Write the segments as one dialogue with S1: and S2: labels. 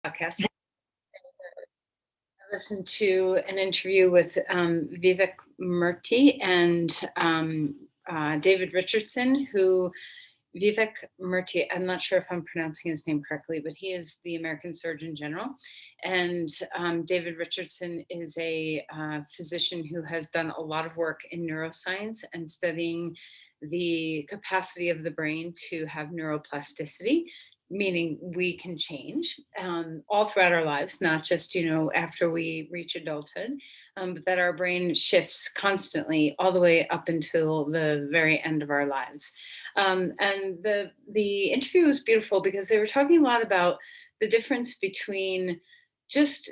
S1: podcast. I listened to an interview with Vivek Murthy and David Richardson, who Vivek Murthy, I'm not sure if I'm pronouncing his name correctly, but he is the American Surgeon General. And David Richardson is a physician who has done a lot of work in neuroscience and studying the capacity of the brain to have neuroplasticity, meaning we can change all throughout our lives, not just, after we reach adulthood, but that our brain shifts constantly all the way up until the very end of our lives. And the interview was beautiful because they were talking a lot about the difference between just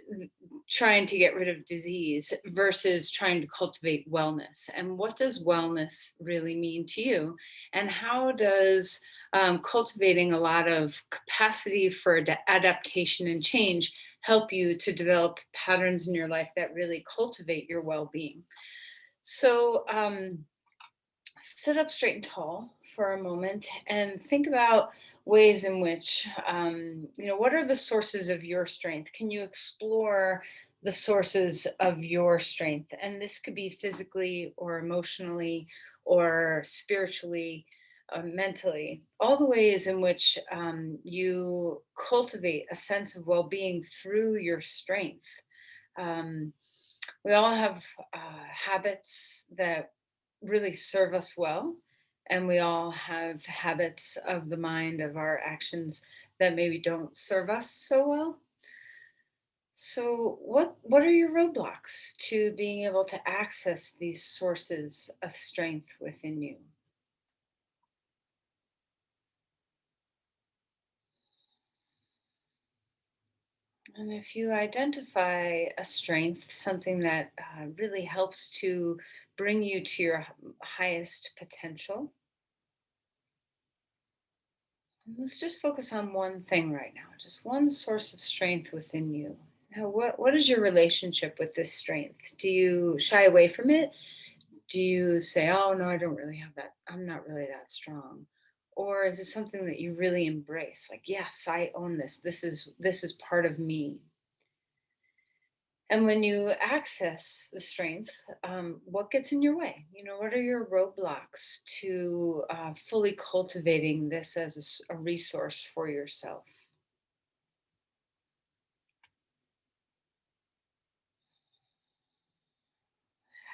S1: trying to get rid of disease versus trying to cultivate wellness. And what does wellness really mean to you? And how does cultivating a lot of capacity for adaptation and change help you to develop patterns in your life that really cultivate your well-being? So sit up straight and tall for a moment and think about ways in which, what are the sources of your strength? Can you explore the sources of your strength? And this could be physically or emotionally or spiritually, mentally, all the ways in which you cultivate a sense of well-being through your strength. Um, we all have habits that really serve us well, and we all have habits of the mind, of our actions, that maybe don't serve us so well. So what are your roadblocks to being able to access these sources of strength within you? And if you identify a strength, something that really helps to bring you to your highest potential, let's just focus on one thing right now, just one source of strength within you. Now, what is your relationship with this strength? Do you shy away from it? Do you say, "Oh no, I don't really have that. I'm not really that strong," or is it something that you really embrace? Like, yes, I own this. This is part of me. And when you access the strength, what gets in your way? What are your roadblocks to fully cultivating this as a resource for yourself?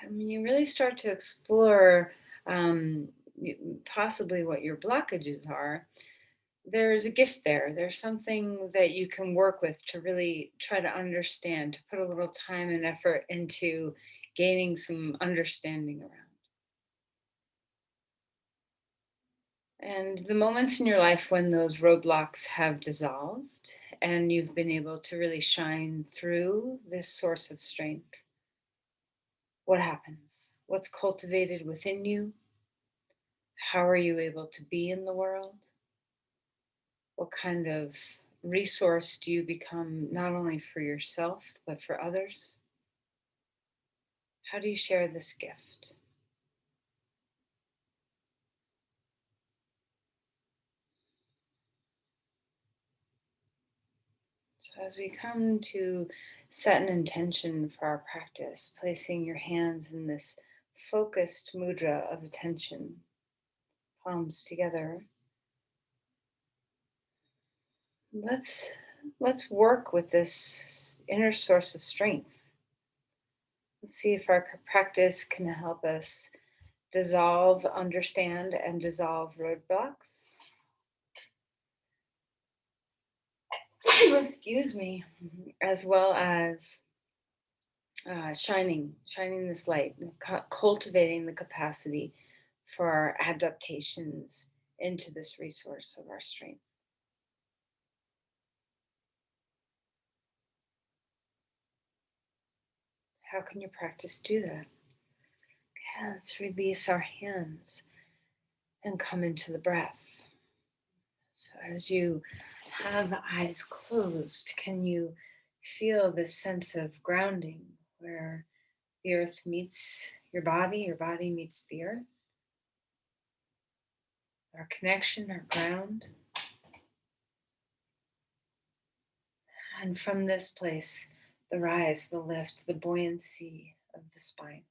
S1: And when you really start to explore possibly what your blockages are, there's a gift there. There's something that you can work with to really try to understand, to put a little time and effort into gaining some understanding around. And the moments in your life when those roadblocks have dissolved and you've been able to really shine through this source of strength, what happens? What's cultivated within you? How are you able to be in the world? What kind of resource do you become, not only for yourself, but for others? How do you share this gift? So, as we come to set an intention for our practice, placing your hands in this focused mudra of attention, palms together, let's let's work with this inner source of strength. Let's see if our practice can help us dissolve, understand, and dissolve roadblocks. Excuse me, as well as shining this light, cultivating the capacity for our adaptations into this resource of our strength. How can your practice do that? Okay, let's release our hands and come into the breath. So as you have eyes closed, can you feel this sense of grounding where the earth meets your body meets the earth, our connection, our ground? And from this place, the rise, the lift, the buoyancy of the spine.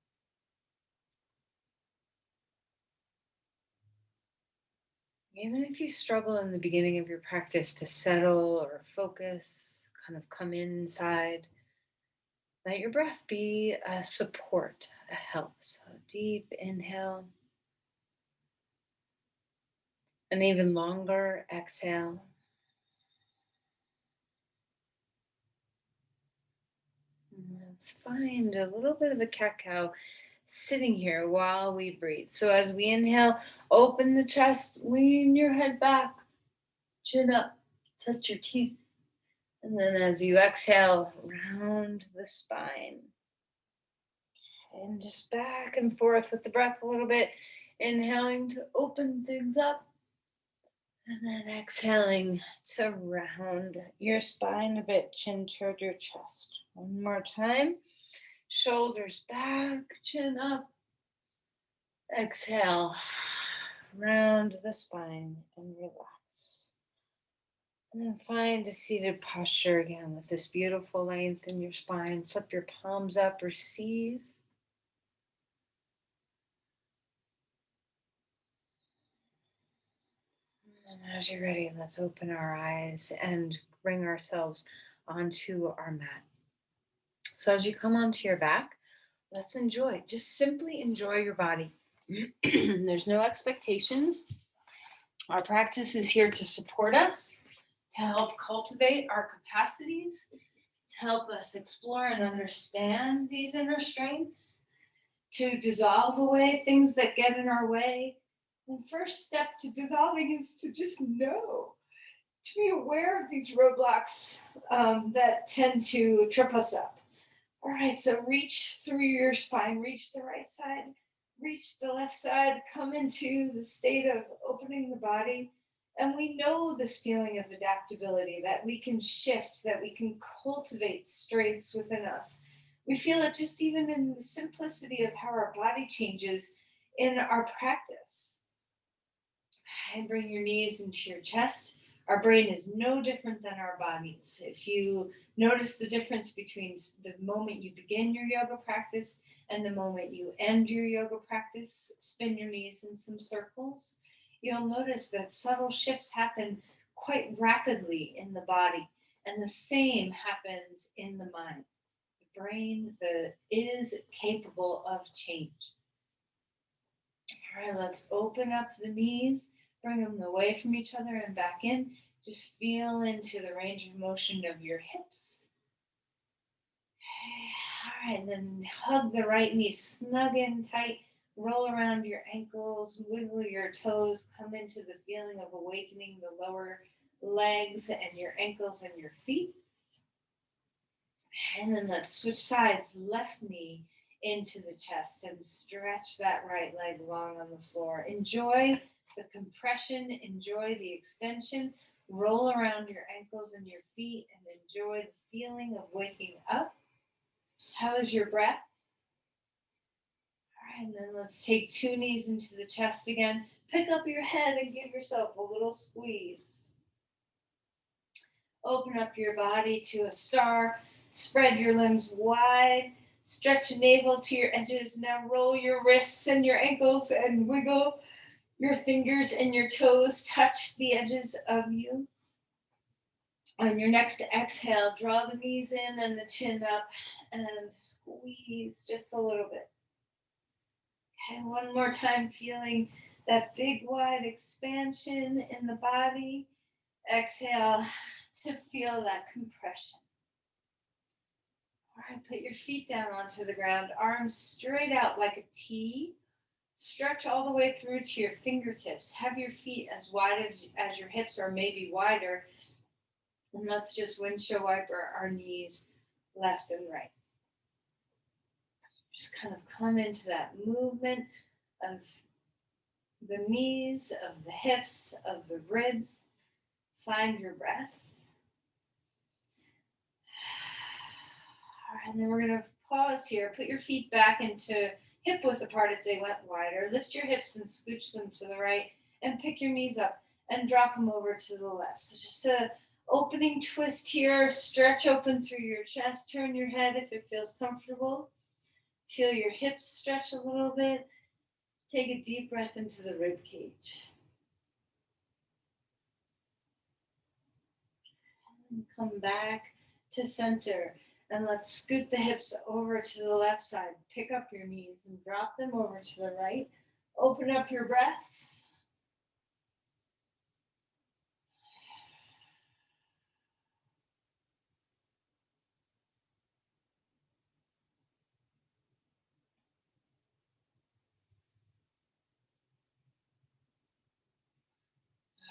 S1: Even if you struggle in the beginning of your practice to settle or focus, kind of come inside, let your breath be a support, a help. So deep inhale. An even longer exhale. And let's find a little bit of a cat-cow sitting here while we breathe. So as we inhale, open the chest, lean your head back, chin up, touch your teeth. And then as you exhale, round the spine. And just back and forth with the breath a little bit. Inhaling to open things up. And then exhaling to round your spine a bit, chin toward your chest. One more time. Shoulders back, chin up. Exhale, round the spine and relax. And then find a seated posture again with this beautiful length in your spine. Flip your palms up, receive. And as you're ready, let's open our eyes and bring ourselves onto our mat. So as you come onto your back, let's enjoy. Just simply enjoy your body. There's no expectations. Our practice is here to support us, to help cultivate our capacities, to help us explore and understand these inner strengths, to dissolve away things that get in our way. The first step to dissolving is to just know, to be aware of these roadblocks that tend to trip us up. All right, so reach through your spine, reach the right side, reach the left side, come into the state of opening the body. And we know this feeling of adaptability, that we can shift, that we can cultivate strengths within us. We feel it just even in the simplicity of how our body changes in our practice. And bring your knees into your chest. Our brain is no different than our bodies. If you notice the difference between the moment you begin your yoga practice and the moment you end your yoga practice, spin your knees in some circles, you'll notice that subtle shifts happen quite rapidly in the body. And the same happens in the mind. The brain is capable of change. All right, let's open up the knees. Bring them away from each other and back in. Just feel into the range of motion of your hips. All right, then hug the right knee, snug in tight. Roll around your ankles, wiggle your toes, come into the feeling of awakening the lower legs and your ankles and your feet. And then let's switch sides, left knee into the chest and stretch that right leg long on the floor. Enjoy the compression, enjoy the extension, roll around your ankles and your feet and enjoy the feeling of waking up. How is your breath? All right, and then let's take two knees into the chest again. Pick up your head and give yourself a little squeeze. Open up your body to a star. Spread your limbs wide. Stretch your navel to your edges. Now roll your wrists and your ankles and wiggle your fingers and your toes. Touch the edges of you. On your next exhale, draw the knees in and the chin up and squeeze just a little bit. Okay, one more time, feeling that big wide expansion in the body. Exhale to feel that compression. All right, put your feet down onto the ground, arms straight out like a T. Stretch all the way through to your fingertips. Have your feet as wide as your hips or maybe wider. And let's just windshield wiper our knees left and right. Just kind of come into that movement of the knees, of the hips, of the ribs. Find your breath. All right, and then we're going to pause here. Put your feet back into hip width apart if they went wider. Lift your hips and scooch them to the right and pick your knees up and drop them over to the left. So just Opening twist here, stretch open through your chest, turn your head if it feels comfortable. Feel your hips stretch a little bit. Take a deep breath into the rib cage. And come back to center. And let's scoot the hips over to the left side. Pick up your knees and drop them over to the right. Open up your breath.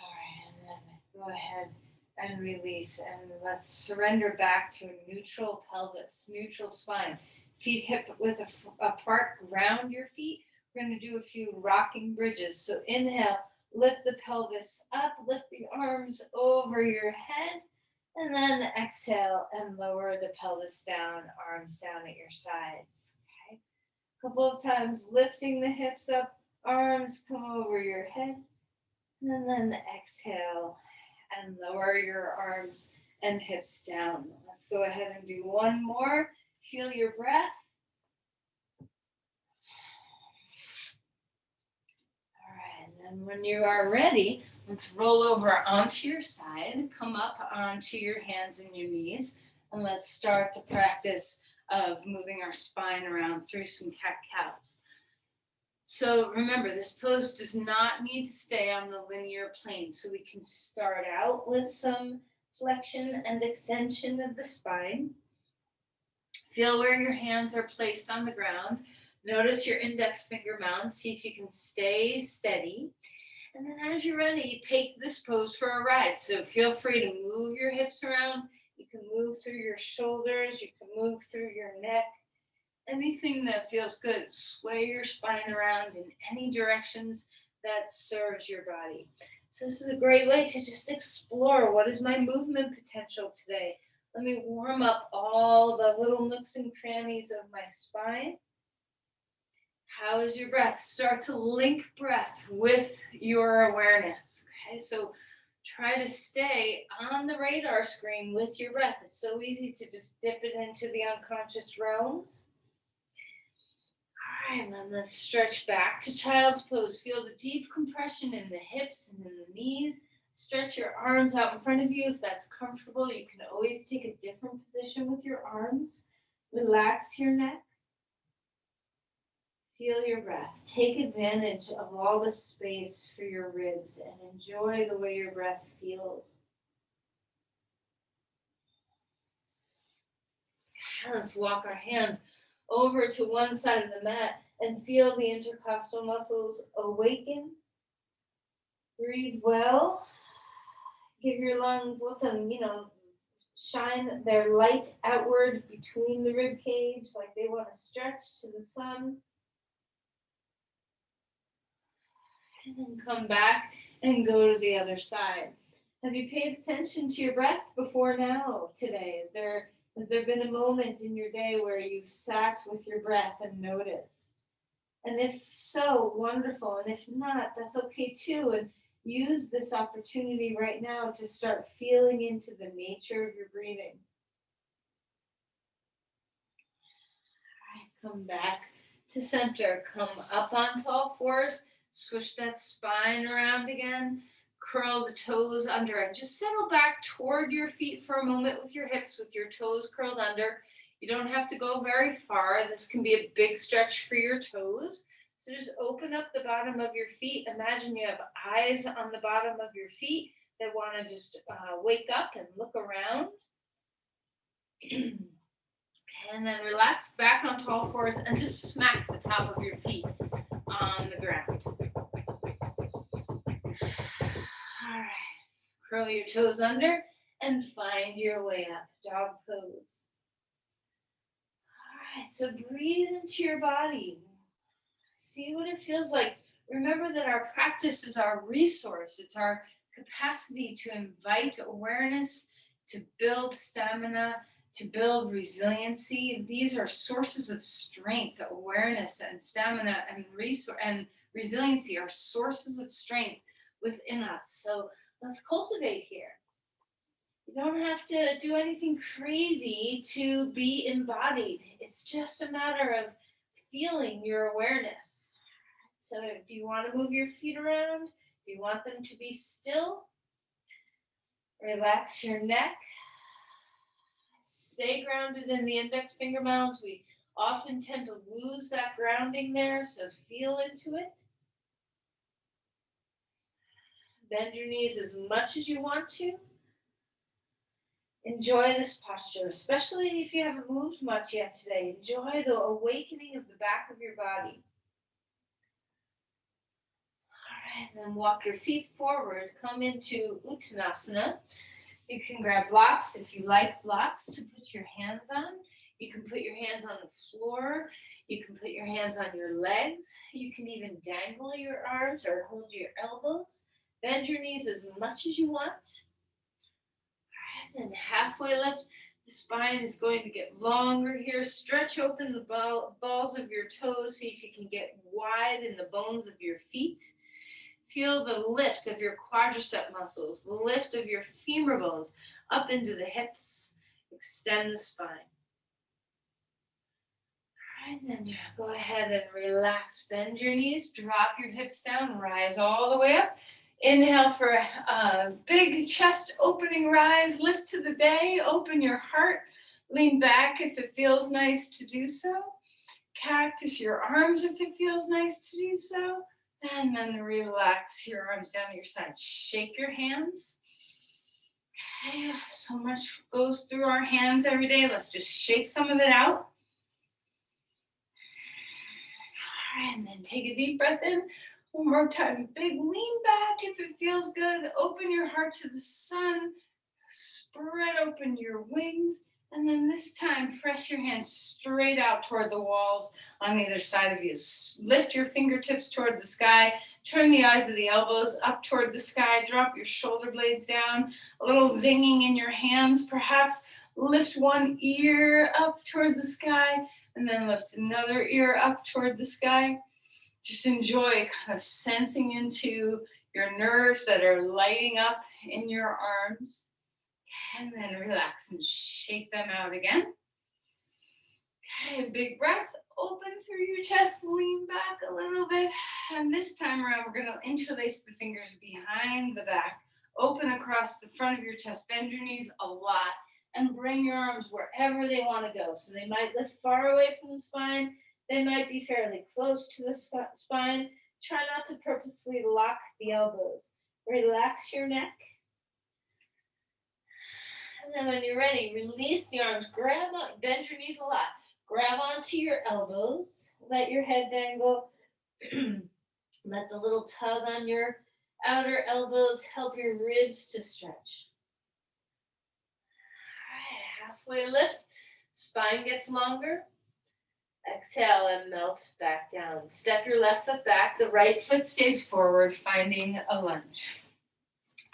S1: All right, and then go ahead and release. And let's surrender back to a neutral pelvis, neutral spine. Feet hip width apart, ground your feet. We're going to do a few rocking bridges. So inhale, lift the pelvis up, lift the arms over your head. And then exhale and lower the pelvis down, arms down at your sides. Okay. A couple of times, lifting the hips up, arms come over your head. And then exhale and lower your arms and hips down. Let's go ahead and do one more. Feel your breath. All right, and then when you are ready, let's roll over onto your side, come up onto your hands and your knees, and let's start the practice of moving our spine around through some cat-cows. So remember, this pose does not need to stay on the linear plane. So we can start out with some flexion and extension of the spine. Feel where your hands are placed on the ground. Notice your index finger mounts. See if you can stay steady. And then as you're ready, take this pose for a ride. So feel free to move your hips around. You can move through your shoulders. You can move through your neck. Anything that feels good. Sway your spine around in any directions that serves your body. So this is a great way to just explore, what is my movement potential today? Let me warm up all the little nooks and crannies of my spine. How is your breath? Start to link breath with your awareness. Okay, so try to stay on the radar screen with your breath. It's so easy to just dip it into the unconscious realms. All right, and then let's stretch back to child's pose. Feel the deep compression in the hips and in the knees. Stretch your arms out in front of you if that's comfortable. You can always take a different position with your arms. Relax your neck. Feel your breath. Take advantage of all the space for your ribs and enjoy the way your breath feels. Let's walk our hands over to one side of the mat and feel the intercostal muscles awaken. Breathe well. Give your lungs, let them, shine their light outward between the rib cage like they want to stretch to the sun. And then come back and go to the other side. Have you paid attention to your breath before now today? Has there been a moment in your day where you've sat with your breath and noticed? And if so, wonderful. And if not, that's okay too. And use this opportunity right now to start feeling into the nature of your breathing. All right, come back to center. Come up on tall fours. Swish that spine around again. Curl the toes under and just settle back toward your feet for a moment with your hips, with your toes curled under. You don't have to go very far. This can be a big stretch for your toes. So just open up the bottom of your feet. Imagine you have eyes on the bottom of your feet that want to just wake up and look around. And then relax back on tall fours and just smack the top of your feet on the ground. All right, curl your toes under and find your way up, dog pose. All right, so breathe into your body. See what it feels like. Remember that our practice is our resource. It's our capacity to invite awareness, to build stamina, to build resiliency. These are sources of strength. Awareness and stamina and resiliency are sources of strength within us. So let's cultivate here. You don't have to do anything crazy to be embodied. It's just a matter of feeling your awareness. So do you want to move your feet around? Do you want them to be still? Relax your neck. Stay grounded in the index finger mounds. We often tend to lose that grounding there, so feel into it. Bend your knees as much as you want to. Enjoy this posture, especially if you haven't moved much yet today. Enjoy the awakening of the back of your body. All right, then walk your feet forward. Come into Uttanasana. You can grab blocks if you like blocks to put your hands on. You can put your hands on the floor. You can put your hands on your legs. You can even dangle your arms or hold your elbows. Bend your knees as much as you want. All right, and halfway lift. The spine is going to get longer here. Stretch open the balls of your toes. See if you can get wide in the bones of your feet. Feel the lift of your quadricep muscles, the lift of your femur bones up into the hips. Extend the spine. All right, then go ahead and relax. Bend your knees, drop your hips down, rise all the way up. Inhale for a big chest opening rise. Lift to the day. Open your heart. Lean back if it feels nice to do so. Cactus your arms if it feels nice to do so. And then relax your arms down to your side. Shake your hands. Okay, so much goes through our hands every day. Let's just shake some of it out. All right, and then take a deep breath in. One more time. Big lean back if it feels good. Open your heart to the sun. Spread open your wings. And then this time, press your hands straight out toward the walls on either side of you. Lift your fingertips toward the sky. Turn the eyes of the elbows up toward the sky. Drop your shoulder blades down. A little zinging in your hands, perhaps. Lift one ear up toward the sky, and then lift another ear up toward the sky. Just enjoy kind of sensing into your nerves that are lighting up in your arms. And then relax and shake them out again. Okay, big breath. Open through your chest, lean back a little bit. And this time around, we're going to interlace the fingers behind the back. Open across the front of your chest. Bend your knees a lot and bring your arms wherever they want to go. So they might lift far away from the spine. They might be fairly close to the spine. Try not to purposely lock the elbows. Relax your neck. And then when you're ready, release the arms. Grab on, bend your knees a lot. Grab onto your elbows. Let your head dangle. Let the little tug on your outer elbows help your ribs to stretch. All right, halfway lift. Spine gets longer. Exhale and melt back down. Step your left foot back. The right foot stays forward, finding a lunge.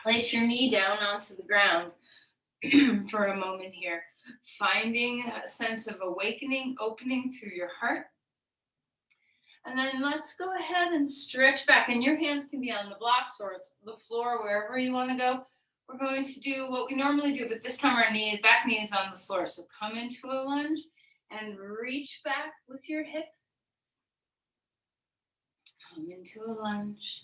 S1: Place your knee down onto the ground for a moment here. Finding a sense of awakening, opening through your heart. And then let's go ahead and stretch back. And your hands can be on the blocks or the floor, wherever you want to go. We're going to do what we normally do, but this time our back knee is on the floor. So come into a lunge and reach back with your hip. Come into a lunge.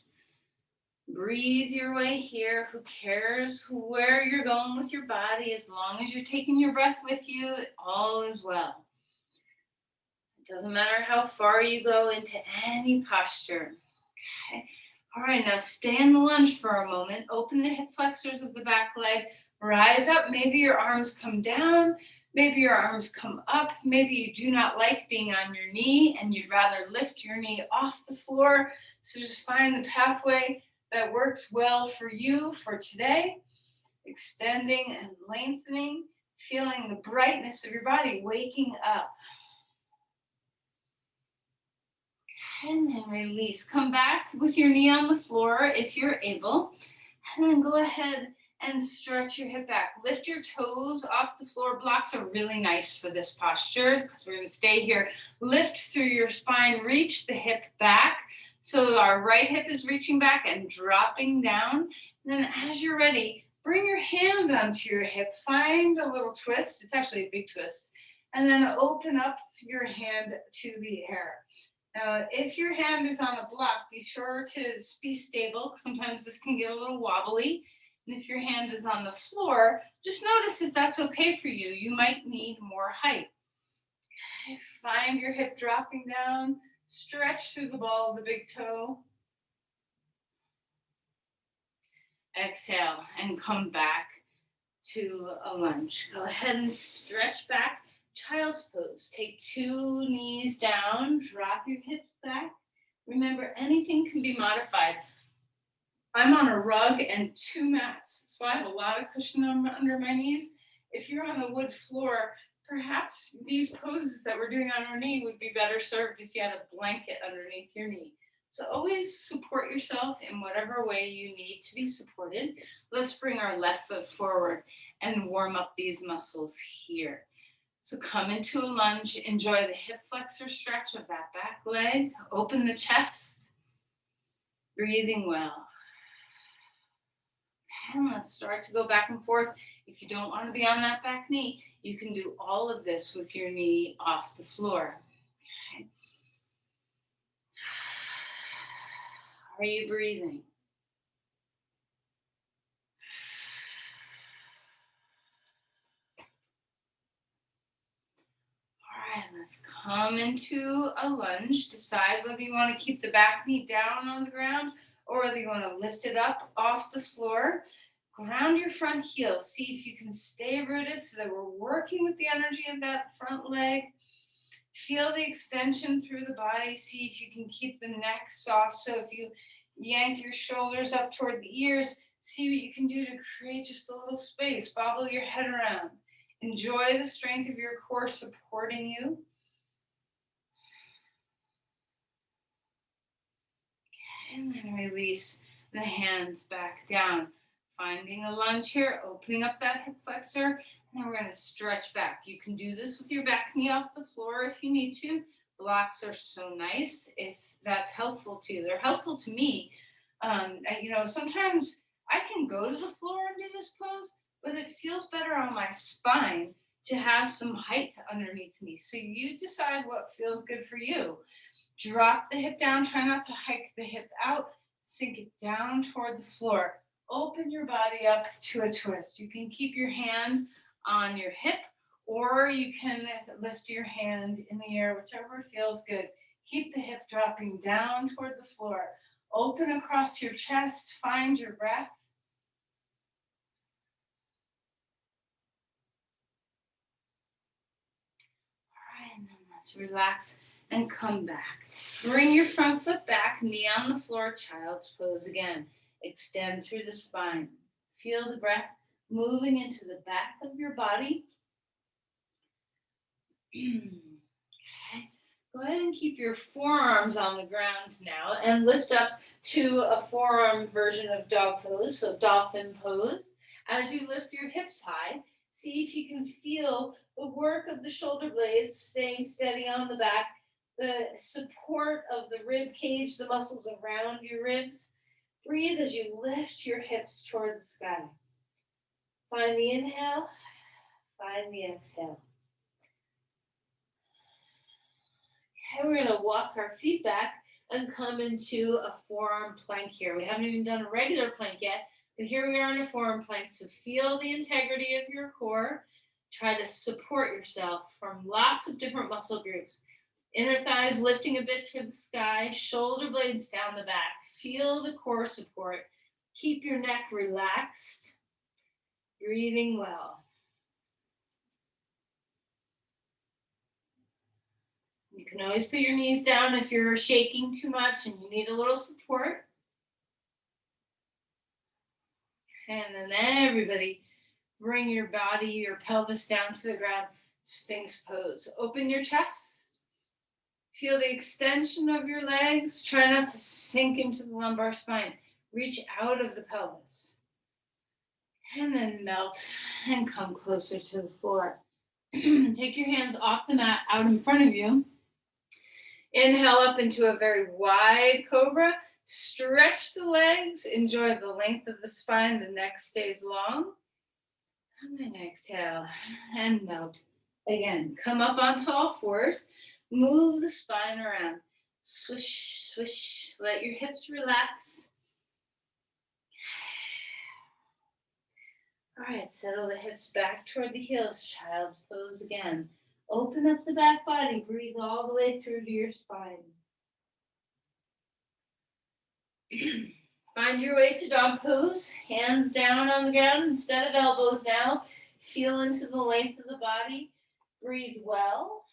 S1: Breathe your way here. Who cares where you're going with your body? As long as you're taking your breath with you, all is well. It doesn't matter how far you go into any posture. Okay. All right, now stay in the lunge for a moment. Open the hip flexors of the back leg. Rise up. Maybe your arms come down. Maybe your arms come up. Maybe you do not like being on your knee and you'd rather lift your knee off the floor. So just find the pathway that works well for you for today. Extending and lengthening, feeling the brightness of your body, waking up. And then release. Come back with your knee on the floor if you're able. And then go ahead and stretch your hip back. Lift your toes off the floor. Blocks are really nice for this posture because we're going to stay here. Lift through your spine. Reach the hip back. So our right hip is reaching back and dropping down. And then as you're ready, Bring your hand onto your hip, find a little twist, it's actually a big twist, and then open up your hand to the air. Now, if your hand is on a block, be sure to be stable. Sometimes this can get a little wobbly. And if your hand is on the floor, just notice if that's okay for you. You might need more height. Okay, find your hip dropping down, stretch through the ball of the big toe. Exhale and come back to a lunge. Go ahead and stretch back. Child's pose. Take 2 knees down, drop your hips back. Remember, anything can be modified. I'm on a rug and 2 mats, so I have a lot of cushion under my knees. If you're on a wood floor, perhaps these poses that we're doing on our knee would be better served if you had a blanket underneath your knee. So always support yourself in whatever way you need to be supported. Let's bring our left foot forward and warm up these muscles here. So come into a lunge, enjoy the hip flexor stretch of that back leg, open the chest, breathing well. And let's start to go back and forth. If you don't want to be on that back knee, you can do all of this with your knee off the floor. Okay. Are you breathing? All right, let's come into a lunge. Decide whether you want to keep the back knee down on the ground or whether you want to lift it up off the floor. Ground your front heel. See if you can stay rooted so that we're working with the energy of that front leg. Feel the extension through the body. See if you can keep the neck soft. So if you yank your shoulders up toward the ears, see what you can do to create just a little space. Bobble your head around. Enjoy the strength of your core supporting you. And then release the hands back down. Finding a lunge here, opening up that hip flexor, and then we're going to stretch back. You can do this with your back knee off the floor if you need to. Blocks are so nice if that's helpful to you. They're helpful to me. Sometimes I can go to the floor and do this pose, but it feels better on my spine to have some height underneath me. So you decide what feels good for you. Drop the hip down. Try not to hike the hip out. Sink it down toward the floor. Open your body up to a twist. You can keep your hand on your hip, or you can lift your hand in the air, whichever feels good. Keep the hip dropping down toward the floor. Open across your chest. Find your breath. All right, and then let's relax and come back. Bring your front foot back, knee on the floor, child's pose again. Extend through the spine. Feel the breath moving into the back of your body. Okay. Go ahead and keep your forearms on the ground now and lift up to a forearm version of dog pose, so Dolphin Pose. As you lift your hips high, see if you can feel the work of the shoulder blades staying steady on the back, the support of the rib cage, the muscles around your ribs. Breathe as you lift your hips toward the sky. Find the inhale, find the exhale. Okay, we're going to walk our feet back and come into a forearm plank here. We haven't even done a regular plank yet, but here we are in a forearm plank. So feel the integrity of your core. Try to support yourself from lots of different muscle groups. Inner thighs lifting a bit toward the sky, shoulder blades down the back. Feel the core support. Keep your neck relaxed. Breathing well. You can always put your knees down if you're shaking too much and you need a little support. And then everybody, bring your body, your pelvis down to the ground. Sphinx pose. Open your chest. Feel the extension of your legs. Try not to sink into the lumbar spine. Reach out of the pelvis. And then melt and come closer to the floor. Take your hands off the mat out in front of you. Inhale up into a very wide cobra. Stretch the legs, enjoy the length of the spine, the neck stays long. And then exhale and melt. Again, come up onto all fours, move the spine around. Swish, swish, let your hips relax. All right, settle the hips back toward the heels, child's pose again. Open up the back body, breathe all the way through to your spine. Find your way to dog pose, hands down on the ground instead of elbows now. Feel into the length of the body, breathe well.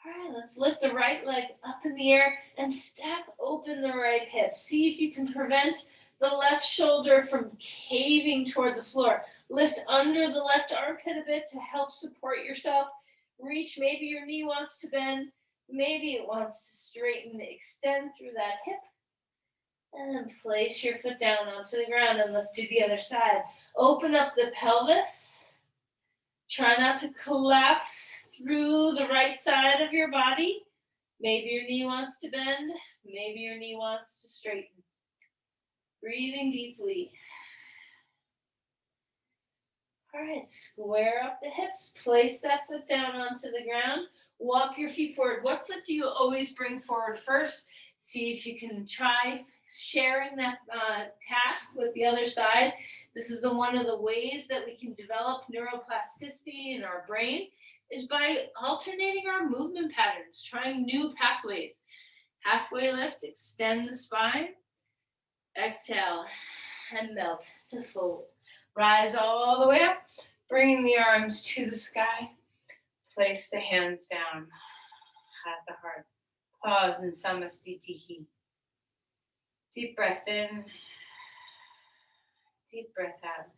S1: All right, let's lift the right leg up in the air and stack open the right hip. See if you can prevent the left shoulder from caving toward the floor. Lift under the left armpit a bit to help support yourself. Reach, maybe your knee wants to bend, maybe it wants to straighten, extend through that hip. And then place your foot down onto the ground and let's do the other side. Open up the pelvis. Try not to collapse through the right side of your body. Maybe your knee wants to bend, maybe your knee wants to straighten. Breathing deeply. All right, square up the hips. Place that foot down onto the ground. Walk your feet forward. What foot do you always bring forward first? See if you can try sharing that task with the other side. This is one of the ways that we can develop neuroplasticity in our brain is by alternating our movement patterns, trying new pathways. Halfway lift, extend the spine. Exhale and melt to fold. Rise all the way up, bring the arms to the sky. Place the hands down at the heart. Pause in Samastitihi. Deep breath in, deep breath out.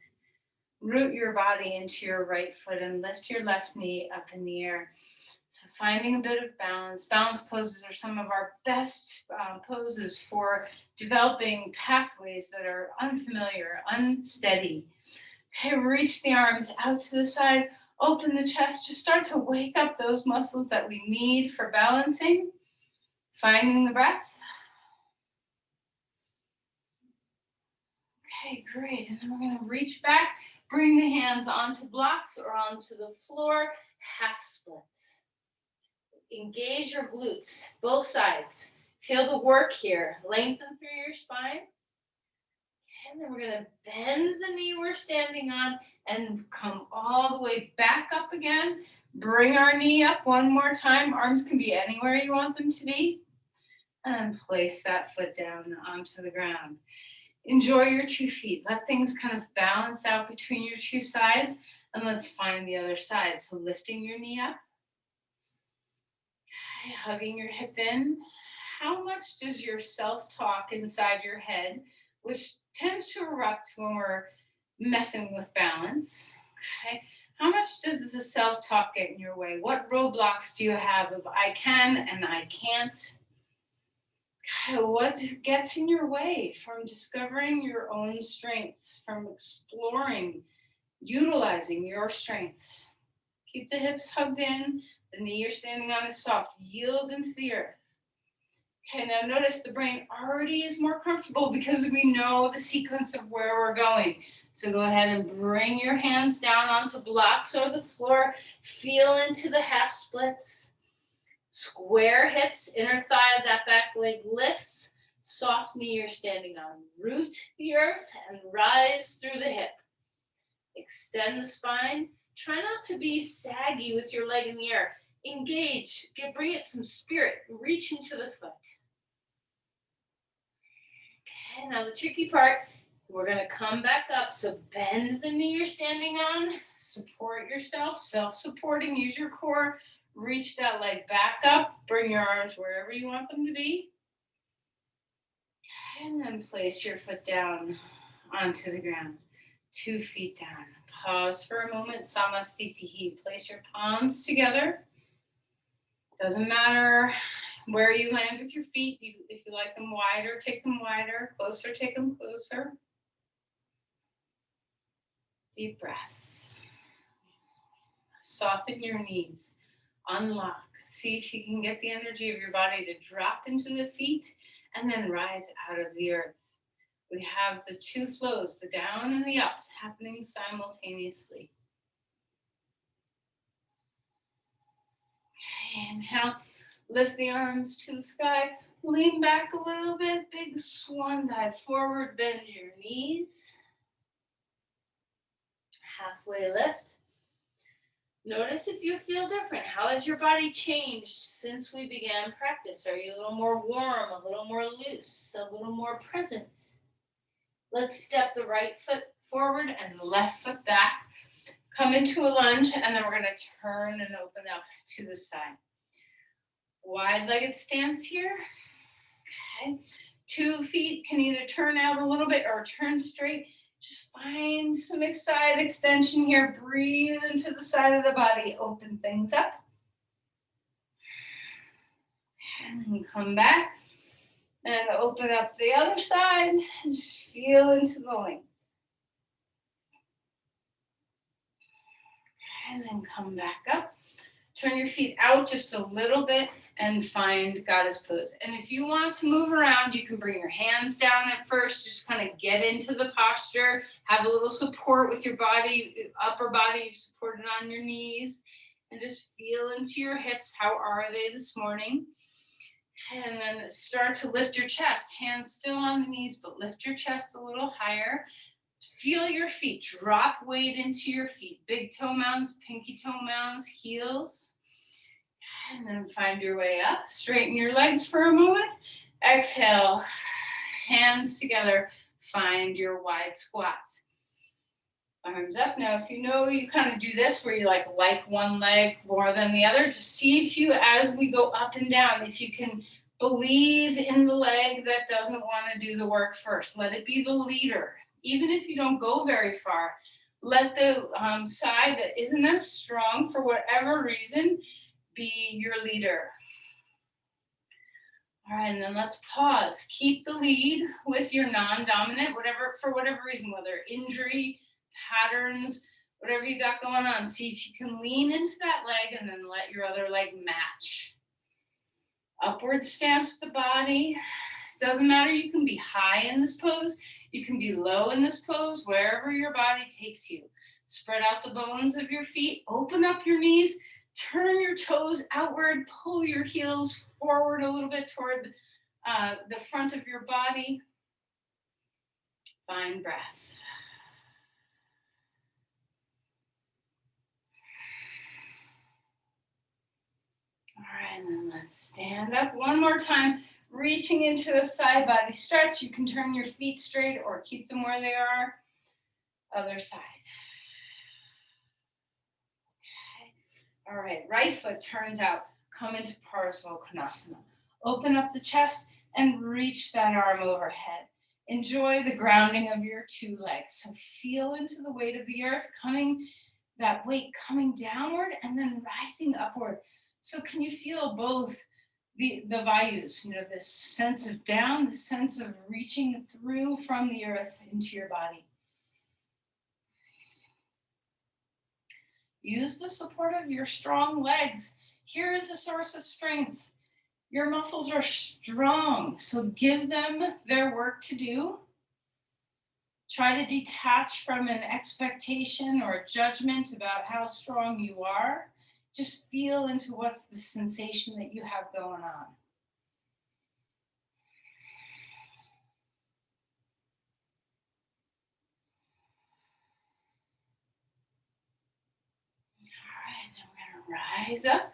S1: Root your body into your right foot and lift your left knee up in the air. So finding a bit of balance. Balance poses are some of our best poses for developing pathways that are unfamiliar, unsteady. Okay, reach the arms out to the side, open the chest, just start to wake up those muscles that we need for balancing. Finding the breath. Okay, great. And then we're going to reach back, bring the hands onto blocks or onto the floor, half splits. Engage your glutes, both sides. Feel the work here. Lengthen through your spine. And then we're going to bend the knee we're standing on and come all the way back up again. Bring our knee up one more time. Arms can be anywhere you want them to be. And place that foot down onto the ground. Enjoy your 2 feet. Let things kind of balance out between your 2 sides. And let's find the other side. So lifting your knee up. Okay, hugging your hip in. How much does your self-talk inside your head, which tends to erupt when we're messing with balance, okay, how much does the self-talk get in your way? What roadblocks do you have of I can and I can't? Okay, what gets in your way from discovering your own strengths, from exploring, utilizing your strengths? Keep the hips hugged in. The knee you're standing on is soft. Yield into the earth. Okay, now notice the brain already is more comfortable because we know the sequence of where we're going. So go ahead and bring your hands down onto blocks or the floor. Feel into the half splits. Square hips, inner thigh, that back leg lifts. Soft knee you're standing on. Root the earth and rise through the hip. Extend the spine. Try not to be saggy with your leg in the air. Engage, bring it some spirit, reach into the foot. Okay, now the tricky part, we're gonna come back up. So bend the knee you're standing on, support yourself, self-supporting, use your core, reach that leg back up, bring your arms wherever you want them to be. And then place your foot down onto the ground, 2 feet down. Pause for a moment, Samastitihi. Place your palms together. Doesn't matter where you land with your feet. If you like them wider, take them wider. Closer, take them closer. Deep breaths. Soften your knees. Unlock. See if you can get the energy of your body to drop into the feet and then rise out of the earth. We have the two flows, the down and the ups, happening simultaneously. Okay, inhale, lift the arms to the sky, lean back a little bit, big swan dive forward, bend your knees. Halfway lift. Notice if you feel different. How has your body changed since we began practice? Are you a little more warm, a little more loose, a little more present? Let's step the right foot forward and the left foot back. Come into a lunge, and then we're going to turn and open up to the side. Wide-legged stance here. Okay. 2 feet can either turn out a little bit or turn straight. Just find some side extension here. Breathe into the side of the body. Open things up. And then come back. And open up the other side. And just feel into the length. And then come back up. Turn your feet out just a little bit and find Goddess Pose. And if you want to move around, you can bring your hands down at first, just kind of get into the posture, have a little support with your body, upper body, you support it on your knees, and just feel into your hips. How are they this morning? And then start to lift your chest, hands still on the knees, but lift your chest a little higher. Feel your feet, drop weight into your feet, big toe mounds, pinky toe mounds, heels. And then find your way up, straighten your legs for a moment. Exhale, hands together, find your wide squats. Arms up. Now, if you know you kind of do this where you like one leg more than the other, just see if you, as we go up and down, if you can believe in the leg that doesn't want to do the work first. Let it be the leader. Even if you don't go very far, let the side that isn't as strong for whatever reason be your leader. All right, and then let's pause. Keep the lead with your non-dominant, for whatever reason, whether injury, patterns, whatever you got going on. See if you can lean into that leg and then let your other leg match. Upward stance with the body. It doesn't matter, you can be high in this pose, you can be low in this pose, wherever your body takes you. Spread out the bones of your feet, open up your knees, turn your toes outward, pull your heels forward a little bit toward the front of your body. Find breath. All right, and then let's stand up one more time, reaching into a side body stretch. You can turn your feet straight or keep them where they are. Other side. All right, right foot turns out, come into Parsva. Open up the chest and reach that arm overhead. Enjoy the grounding of your 2 legs. So feel into the weight of the earth, that weight coming downward and then rising upward. So can you feel both the vayus, this sense of down, the sense of reaching through from the earth into your body. Use the support of your strong legs. Here is a source of strength. Your muscles are strong, so give them their work to do. Try to detach from an expectation or a judgment about how strong you are. Just feel into what's the sensation that you have going on. Rise up,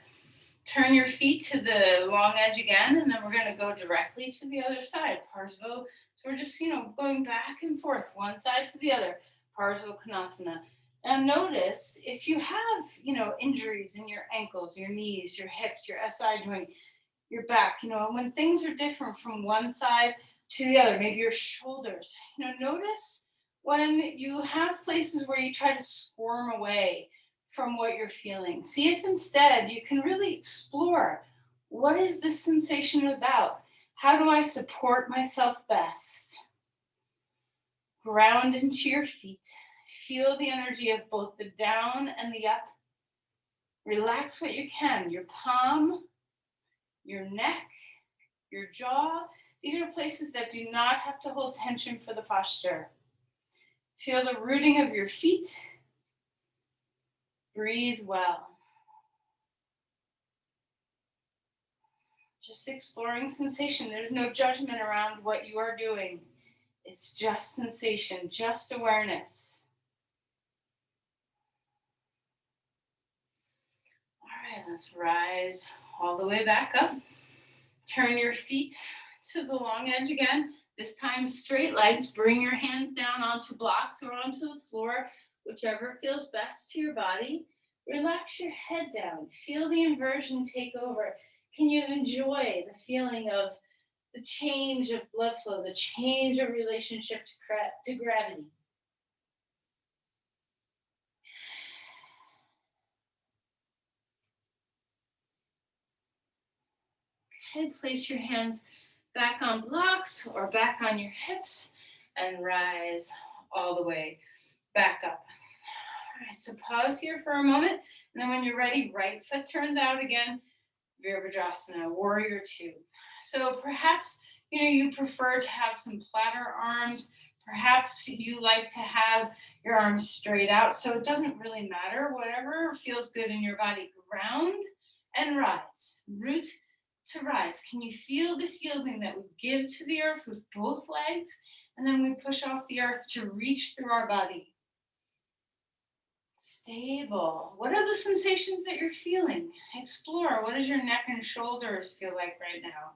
S1: turn your feet to the long edge again, and then we're going to go directly to the other side, Parsva. So we're just, going back and forth, one side to the other, Parsva Konasana. Now notice if you have, injuries in your ankles, your knees, your hips, your SI joint, your back, when things are different from one side to the other, maybe your shoulders, notice when you have places where you try to squirm away from what you're feeling. See if instead you can really explore, what is this sensation about? How do I support myself best? Ground into your feet. Feel the energy of both the down and the up. Relax what you can, your palm, your neck, your jaw. These are places that do not have to hold tension for the posture. Feel the rooting of your feet. Breathe well. Just exploring sensation. There's no judgment around what you are doing. It's just sensation, just awareness. All right, let's rise all the way back up. Turn your feet to the long edge again. This time, straight legs. Bring your hands down onto blocks or onto the floor, whichever feels best to your body. Relax your head down. Feel the inversion take over. Can you enjoy the feeling of the change of blood flow, the change of relationship to gravity? Okay, place your hands back on blocks or back on your hips and rise all the way back up. All right, so pause here for a moment, and then when you're ready, right foot turns out again, Virabhadrasana, warrior two. So perhaps, you prefer to have some platter arms. Perhaps you like to have your arms straight out. So it doesn't really matter. Whatever feels good in your body. Ground and rise. Root to rise. Can you feel this yielding that we give to the earth with both legs? And then we push off the earth to reach through our body. Stable. What are the sensations that you're feeling? Explore. What does your neck and shoulders feel like right now?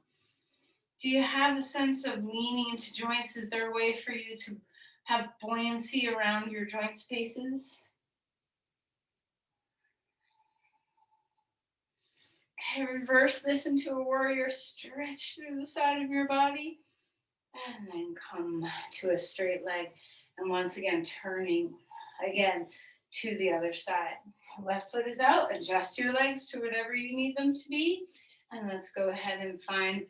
S1: Do you have a sense of leaning into joints? Is there a way for you to have buoyancy around your joint spaces? Okay, reverse this into a warrior. Stretch through the side of your body. And then come to a straight leg. And once again, turning again to the other side. Left foot is out. Adjust your legs to whatever you need them to be. And let's go ahead and find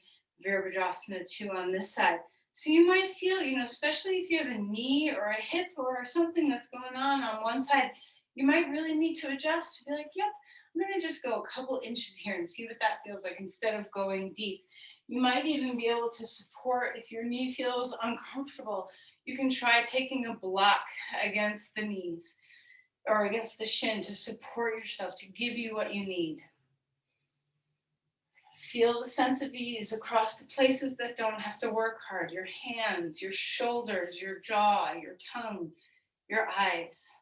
S1: Virabhadrasana 2 on this side. So you might feel, especially if you have a knee or a hip or something that's going on one side, you might really need to adjust. Be like, yep, I'm going to just go a couple inches here and see what that feels like instead of going deep. You might even be able to support, if your knee feels uncomfortable, you can try taking a block against the knees or against the shin to support yourself, to give you what you need. Feel the sense of ease across the places that don't have to work hard. Your hands, your shoulders, your jaw, your tongue, your eyes.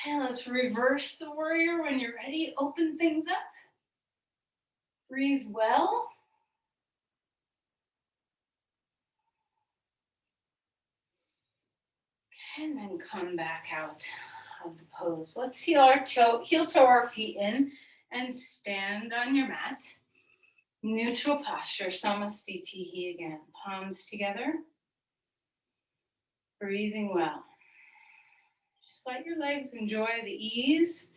S1: Okay, let's reverse the warrior. When you're ready, open things up. Breathe well. And then come back out of the pose. Let's heel toe our feet in and stand on your mat. Neutral posture, Samastitihi again. Palms together. Breathing well. Just let your legs enjoy the ease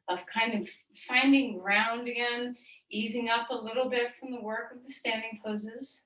S1: of kind of finding ground again, easing up a little bit from the work of the standing poses.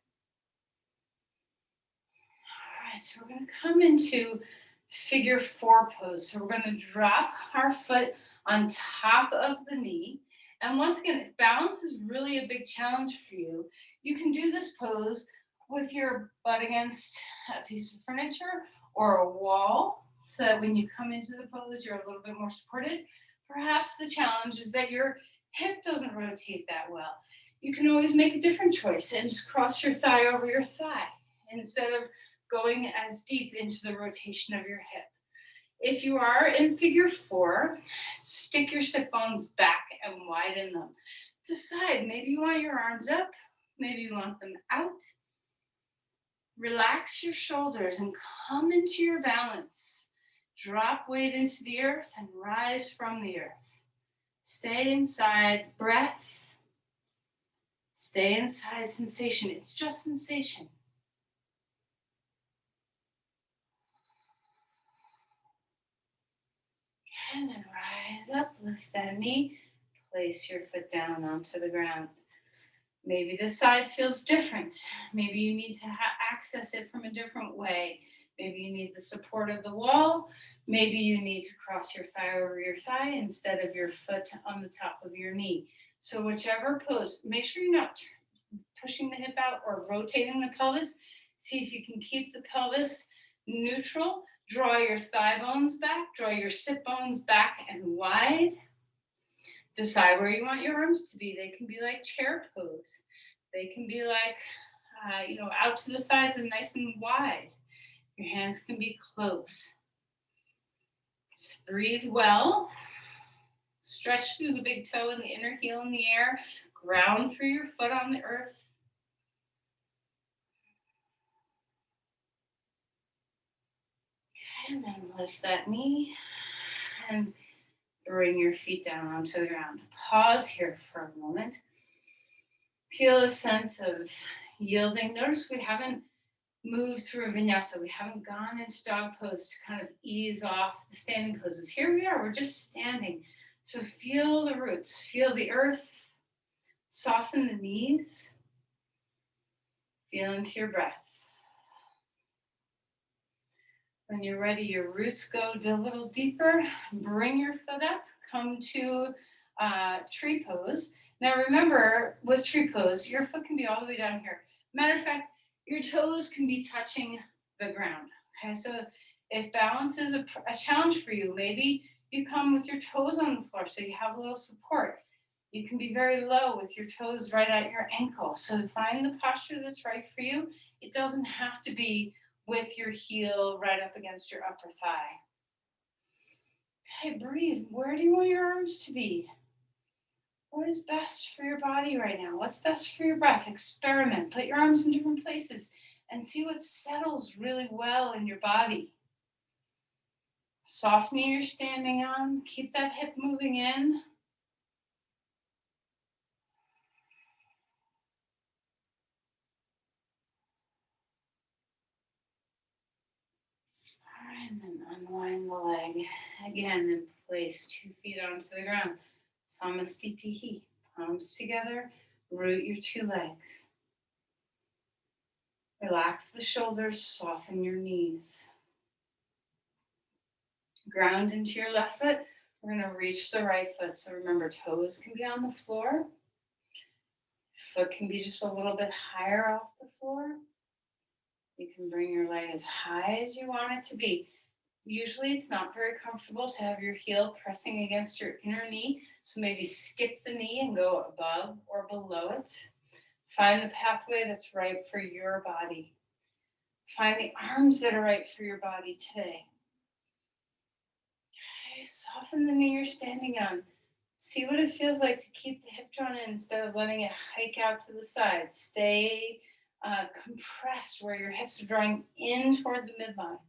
S1: All right, so we're going to come into figure 4 pose. So we're going to drop our foot on top of the knee. And once again, if balance is really a big challenge for you, you can do this pose with your butt against a piece of furniture or a wall, so that when you come into the pose, you're a little bit more supported. Perhaps the challenge is that your hip doesn't rotate that well. You can always make a different choice and just cross your thigh over your thigh instead of going as deep into the rotation of your hip. If you are in figure 4, stick your sit bones back and widen them. Decide, maybe you want your arms up, maybe you want them out. Relax your shoulders and come into your balance. Drop weight into the earth and rise from the earth. Stay inside breath. Stay inside sensation. It's just sensation. And then rise up, lift that knee, place your foot down onto the ground. Maybe this side feels different. Maybe you need to access it from a different way. Maybe you need the support of the wall. Maybe you need to cross your thigh over your thigh instead of your foot on the top of your knee. So whichever pose, make sure you're not pushing the hip out or rotating the pelvis. See if you can keep the pelvis neutral. Draw your thigh bones back, draw your sit bones back and wide. Decide where you want your arms to be. They can be like chair pose. They can be like, out to the sides and nice and wide. Your hands can be close. Breathe well. Stretch through the big toe and the inner heel in the air. Ground through your foot on the earth. Okay, and then lift that knee and bring your feet down onto the ground. Pause here for a moment. Feel a sense of yielding. Notice we haven't moved through a vinyasa. We haven't gone into dog pose to kind of ease off the standing poses. Here we are, we're just standing. So feel the roots, feel the earth, soften the knees, feel into your breath. When you're ready, your roots go a little deeper. Bring your foot up, come to tree pose. Now remember, with tree pose, your foot can be all the way down here. Matter of fact, your toes can be touching the ground. Okay, so if balance is a challenge for you, maybe you come with your toes on the floor so you have a little support. You can be very low with your toes right at your ankle. So find the posture that's right for you. It doesn't have to be with your heel right up against your upper thigh. Okay, breathe. Where do you want your arms to be? What is best for your body right now? What's best for your breath? Experiment. Put your arms in different places and see what settles really well in your body. Soft knee you're standing on. Keep that hip moving in. All right, and then unwind the leg. Again, in place, 2 feet onto the ground. Samastitihi. Palms together. Root your 2 legs. Relax the shoulders, soften your knees. Ground into your left foot. We're going to reach the right foot. So remember, toes can be on the floor. Foot can be just a little bit higher off the floor. You can bring your leg as high as you want it to be. Usually it's not very comfortable to have your heel pressing against your inner knee. So maybe skip the knee and go above or below it. Find the pathway that's right for your body. Find the arms that are right for your body today. Okay, soften the knee you're standing on. See what it feels like to keep the hip drawn in instead of letting it hike out to the side. Stay compressed where your hips are drawing in toward the midline.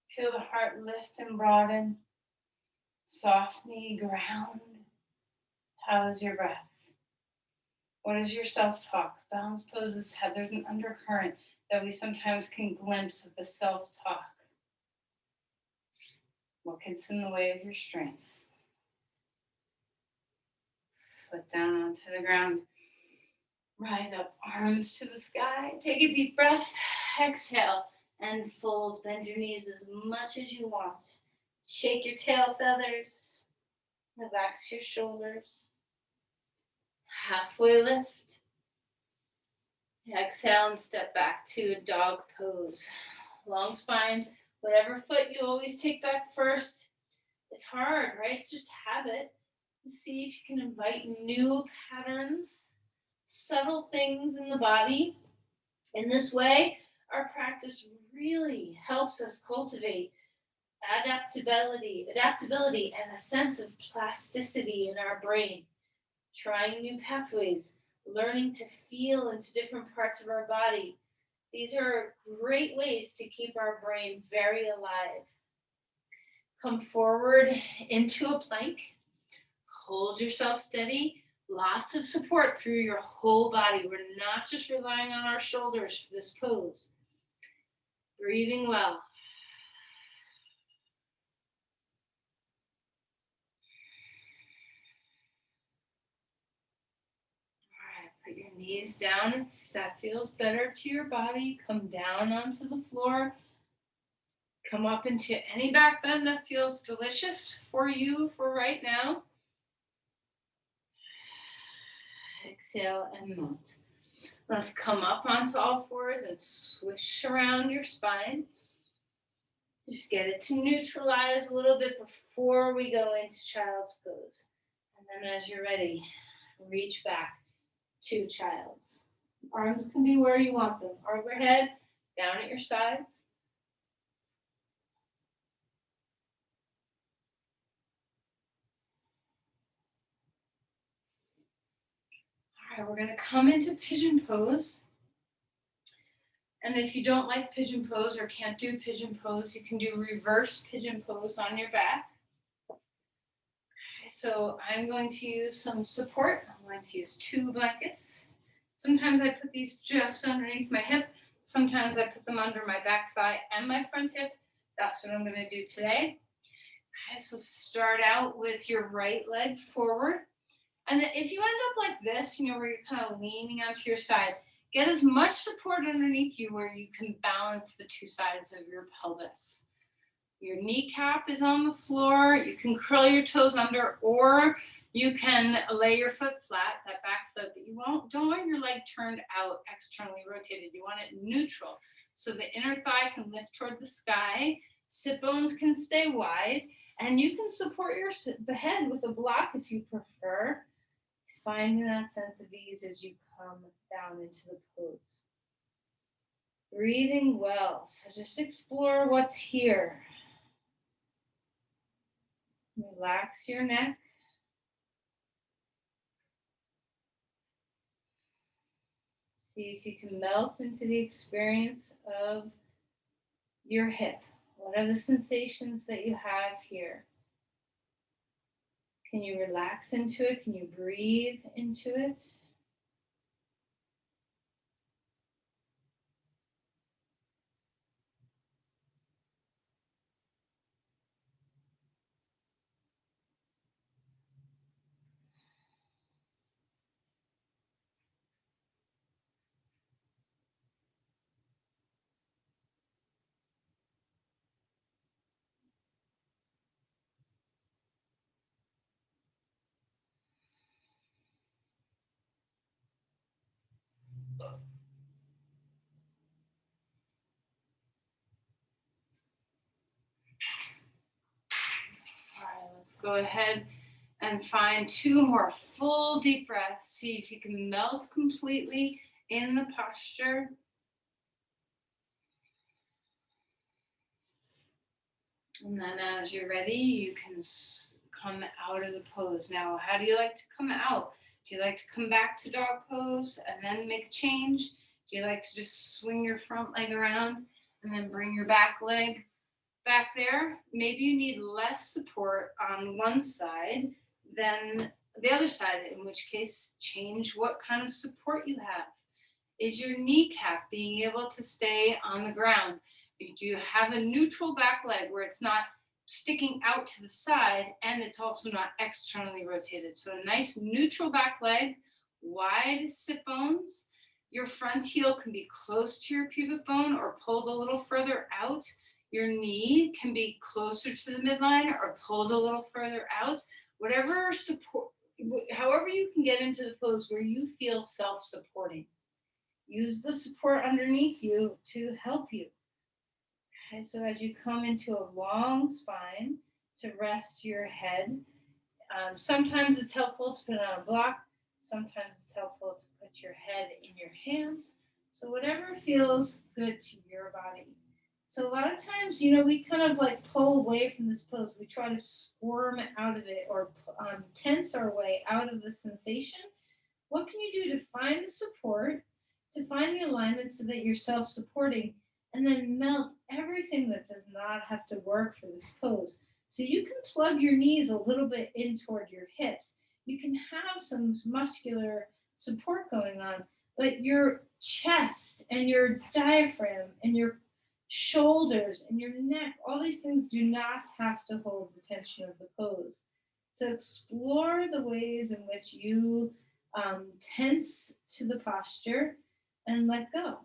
S1: Feel the heart lift and broaden. Soft knee, ground. How is your breath? What is your self-talk? Balance poses have, there's an undercurrent that we sometimes can glimpse of the self-talk. What gets in the way of your strength? Foot down onto the ground. Rise up, arms to the sky. Take a deep breath. Exhale and fold. Bend your knees as much as you want. Shake your tail feathers. Relax your shoulders. Halfway lift. Exhale and step back to a dog pose. Long spine. Whatever foot you always take back first. It's hard, right? It's just habit. See if you can invite new patterns, subtle things in the body. In this way, our practice really helps us cultivate adaptability, and a sense of plasticity in our brain. Trying new pathways, learning to feel into different parts of our body. These are great ways to keep our brain very alive. Come forward into a plank. Hold yourself steady. Lots of support through your whole body. We're not just relying on our shoulders for this pose. Breathing well. All right, put your knees down. If that feels better to your body, come down onto the floor. Come up into any back bend that feels delicious for you for right now. Exhale and melt. Let's come up onto all fours and swish around your spine. Just get it to neutralize a little bit before we go into child's pose. And then as you're ready, reach back to child's. Arms can be where you want them. Overhead, down at your sides. All right, we're going to come into pigeon pose. And if you don't like pigeon pose or can't do pigeon pose, you can do reverse pigeon pose on your back. Okay, so I'm going to use some support. I'm going to use 2 blankets. Sometimes I put these just underneath my hip. Sometimes I put them under my back thigh and my front hip. That's what I'm going to do today. Okay, so start out with your right leg forward. And if you end up like this, where you're kind of leaning onto your side, get as much support underneath you where you can balance the 2 sides of your pelvis. Your kneecap is on the floor. You can curl your toes under, or you can lay your foot flat, that back foot, but don't want your leg turned out, externally rotated. You want it neutral. So the inner thigh can lift toward the sky, sit bones can stay wide, and you can support the head with a block if you prefer. Finding that sense of ease as you come down into the pose. Breathing well. So just explore what's here. Relax your neck. See if you can melt into the experience of your hip. What are the sensations that you have here? Can you relax into it? Can you breathe into it? All right, let's go ahead and find 2 more full deep breaths. See if you can melt completely in the posture. And then as you're ready, you can come out of the pose. Now, how do you like to come out? Do you like to come back to dog pose and then make a change? Do you like to just swing your front leg around and then bring your back leg back there? Maybe you need less support on one side than the other side, in which case change what kind of support you have. Is your kneecap being able to stay on the ground? Do you have a neutral back leg where it's not sticking out to the side and it's also not externally rotated? So a nice neutral back leg, wide sit bones. Your front heel can be close to your pubic bone or pulled a little further out. Your knee can be closer to the midline or pulled a little further out. Whatever support, however you can get into the pose where you feel self-supporting. Use the support underneath you to help you. Okay, so as you come into a long spine to rest your head, sometimes it's helpful to put it on a block. Sometimes it's helpful to put your head in your hands. So whatever feels good to your body. So a lot of times, we kind of like pull away from this pose. We try to squirm out of it or tense our way out of the sensation. What can you do to find the support, to find the alignment so that you're self-supporting, and then melt everything that does not have to work for this pose? So you can plug your knees a little bit in toward your hips. You can have some muscular support going on, but your chest and your diaphragm and your shoulders and your neck, all these things do not have to hold the tension of the pose. So explore the ways in which you tense to the posture and let go.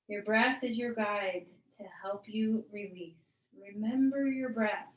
S1: Your breath is your guide to help you release. Remember your breath.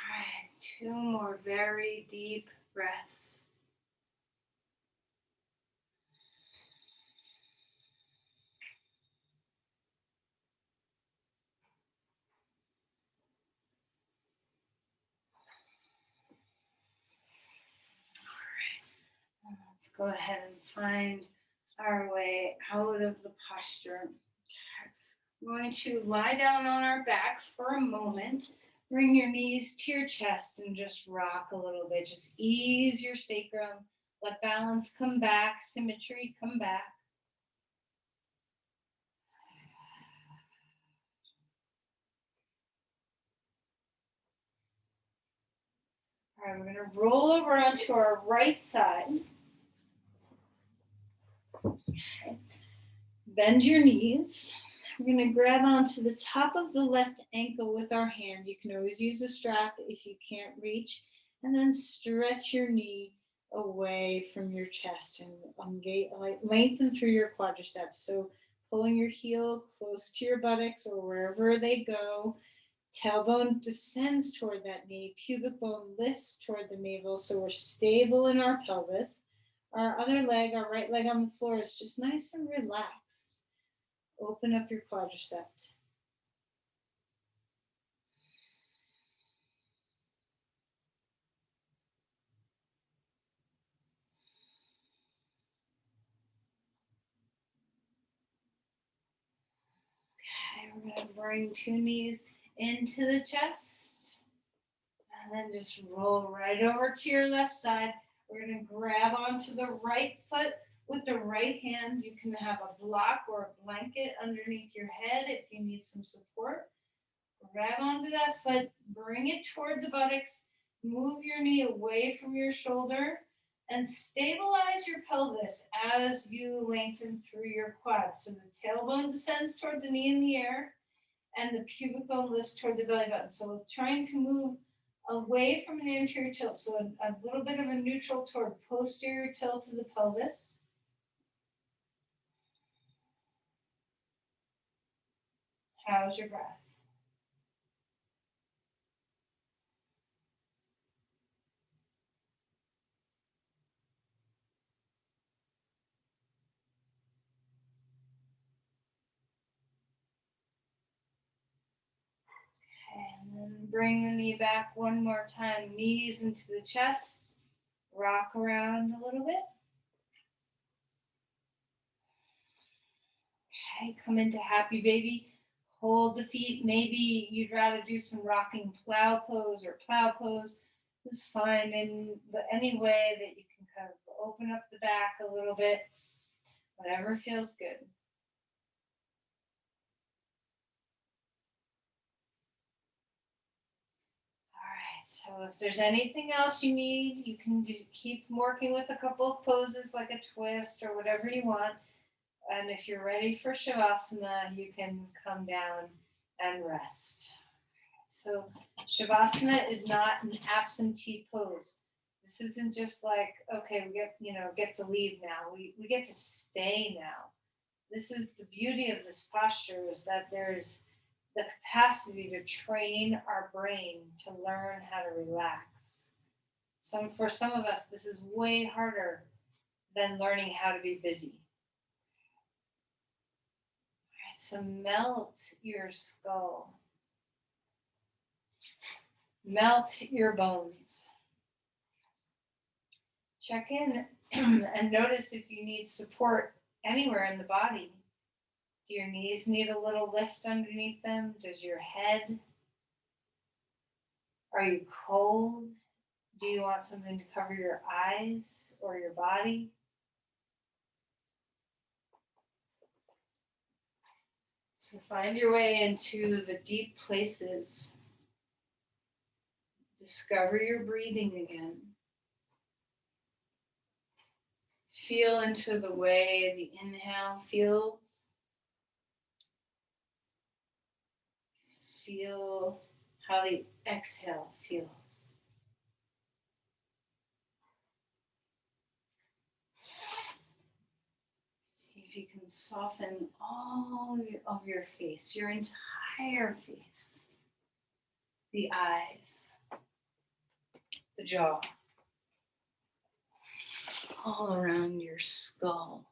S1: All right, 2 more very deep breaths. All right, let's go ahead and find our way out of the posture. We're going to lie down on our back for a moment. Bring your knees to your chest and just rock a little bit. Just ease your sacrum. Let balance come back, symmetry come back. All right, we're going to roll over onto our right side. Okay. Bend your knees. We're going to grab onto the top of the left ankle with our hand. You can always use a strap if you can't reach. And then stretch your knee away from your chest and lengthen through your quadriceps. So pulling your heel close to your buttocks or wherever they go. Tailbone descends toward that knee. Pubic bone lifts toward the navel. So we're stable in our pelvis. Our other leg, our right leg on the floor, is just nice and relaxed. Open up your quadricep. Okay, we're going to bring 2 knees into the chest. And then just roll right over to your left side. We're going to grab onto the right foot with the right hand. You can have a block or a blanket underneath your head if you need some support. Grab onto that foot, bring it toward the buttocks, move your knee away from your shoulder, and stabilize your pelvis as you lengthen through your quad. So the tailbone descends toward the knee in the air, and the pubic bone lifts toward the belly button. So we're trying to move away from an anterior tilt. So a little bit of a neutral toward posterior tilt of the pelvis. How's your breath? And then bring the knee back one more time. Knees into the chest. Rock around a little bit. Okay, come into happy baby. Hold the feet. Maybe you'd rather do some rocking plow pose or plow pose. It's fine in any way that you can kind of open up the back a little bit. Whatever feels good. So if there's anything else you need, you can keep working with a couple of poses like a twist or whatever you want. And if you're ready for Shavasana, you can come down and rest. So Shavasana is not an absentee pose. This isn't just like, okay, we get to leave now. We get to stay now. This is the beauty of this posture, is that there's the capacity to train our brain to learn how to relax. For some of us, this is way harder than learning how to be busy. All right, so melt your skull. Melt your bones. Check in and notice if you need support anywhere in the body. Do your knees need a little lift underneath them? Does your head? Are you cold?
S2: Do you want something to cover your eyes or your body? So find your way into the deep places. Discover your breathing again. Feel into the way the inhale feels. Feel how the exhale feels. See if you can soften all of your face, your entire face. The eyes, the jaw, all around your skull.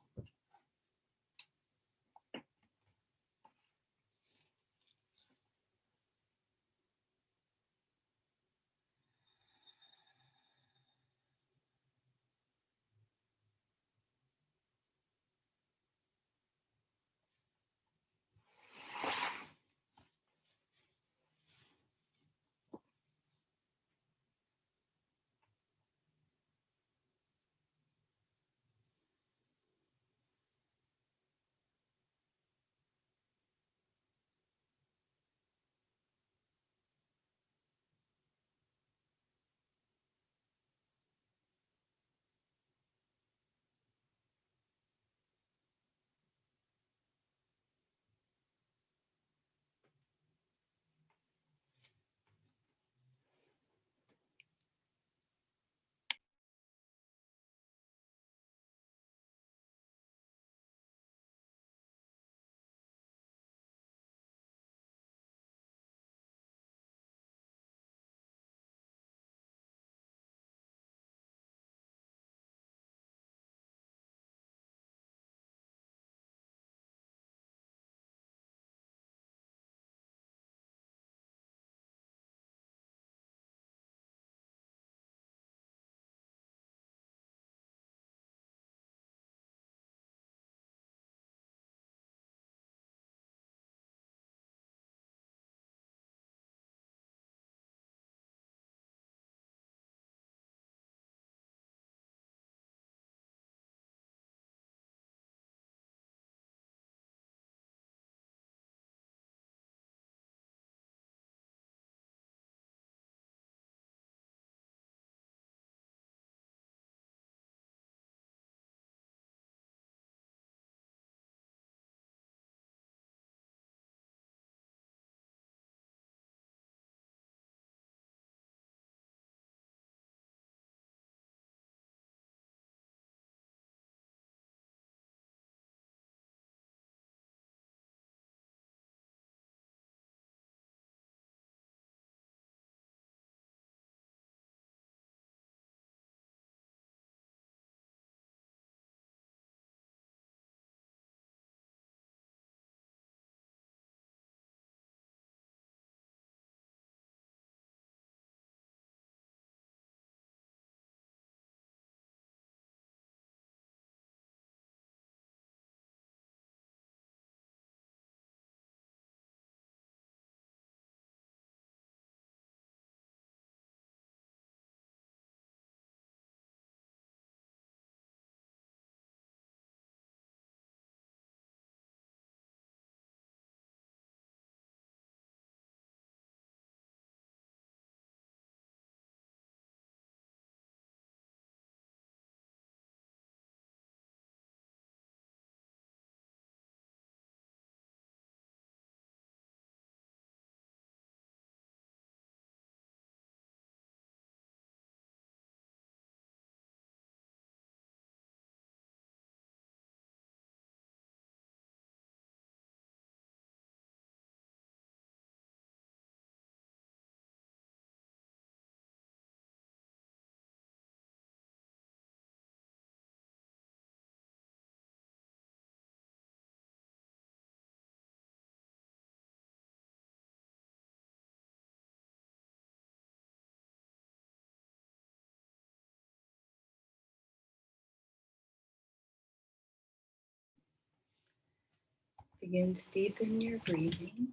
S2: Begin to deepen your breathing.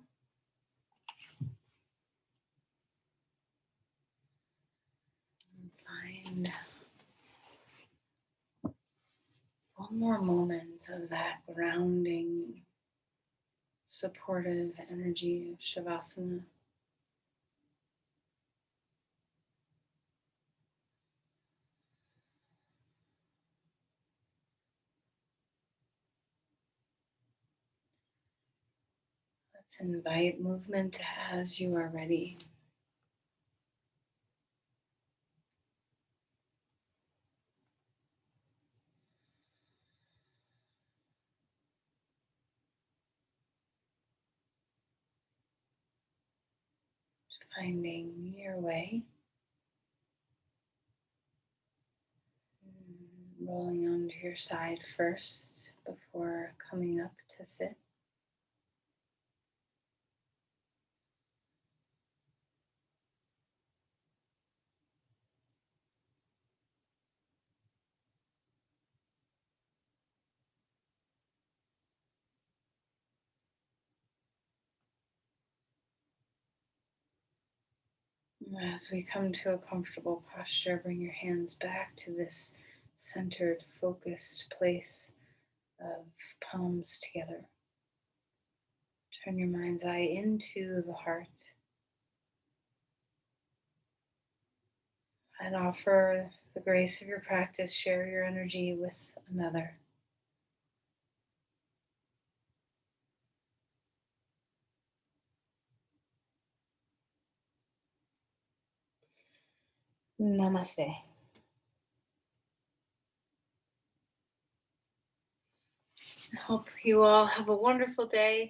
S1: And one more moment of that grounding, supportive energy of Shavasana. Let's invite movement as you are ready. Finding your way. Rolling onto your side first before coming up to sit. As we come to a comfortable posture, bring your hands back to this centered, focused place of palms together. Turn your mind's eye into the heart and offer the grace of your practice. Share your energy with another. Namaste. I hope you all have a wonderful day.